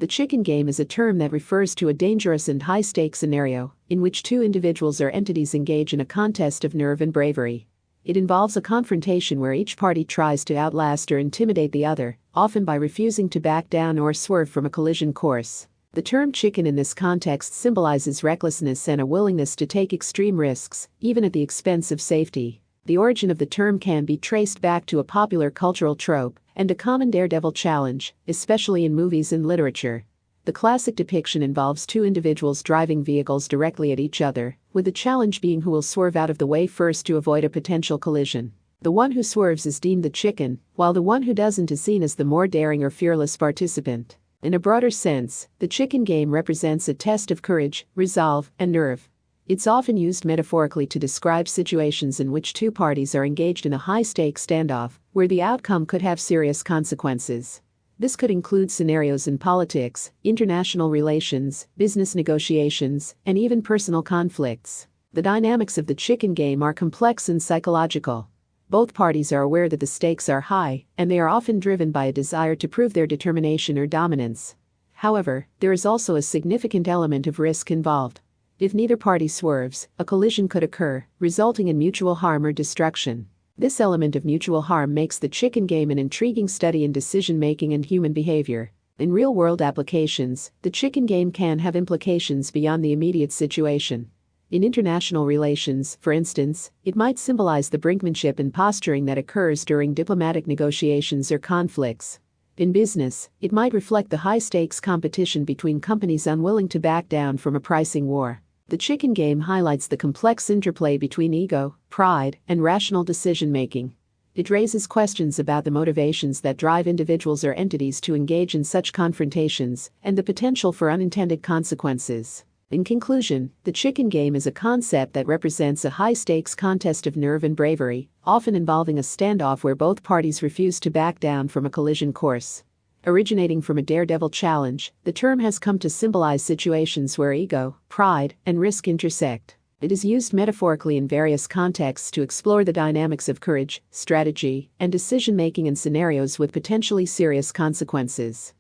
The chicken game is a term that refers to a dangerous and high-stakes scenario in which two individuals or entities engage in a contest of nerve and bravery. It involves a confrontation where each party tries to outlast or intimidate the other, often by refusing to back down or swerve from a collision course. The term chicken in this context symbolizes recklessness and a willingness to take extreme risks, even at the expense of safety. The origin of the term can be traced back to a popular cultural trope and a common daredevil challenge, especially in movies and literature. The classic depiction involves two individuals driving vehicles directly at each other, with the challenge being who will swerve out of the way first to avoid a potential collision. The one who swerves is deemed the chicken, while the one who doesn't is seen as the more daring or fearless participant. In a broader sense, the chicken game represents a test of courage, resolve, and nerve. It's often used metaphorically to describe situations in which two parties are engaged in a high-stakes standoff, where the outcome could have serious consequences. This could include scenarios in politics, international relations, business negotiations, and even personal conflicts. The dynamics of the chicken game are complex and psychological. Both parties are aware that the stakes are high, and they are often driven by a desire to prove their determination or dominance. However, there is also a significant element of risk involved. If neither party swerves, a collision could occur, resulting in mutual harm or destruction. This element of mutual harm makes the chicken game an intriguing study in decision-making and human behavior. In real-world applications, the chicken game can have implications beyond the immediate situation. In international relations, for instance, it might symbolize the brinkmanship and posturing that occurs during diplomatic negotiations or conflicts. In business, it might reflect the high-stakes competition between companies unwilling to back down from a pricing war. The chicken game highlights the complex interplay between ego, pride, and rational decision-making. It raises questions about the motivations that drive individuals or entities to engage in such confrontations, and the potential for unintended consequences. In conclusion, the chicken game is a concept that represents a high-stakes contest of nerve and bravery, often involving a standoff where both parties refuse to back down from a collision course. Originating from a daredevil challenge, the term has come to symbolize situations where ego, pride, and risk intersect. It is used metaphorically in various contexts to explore the dynamics of courage, strategy, and decision-making in scenarios with potentially serious consequences.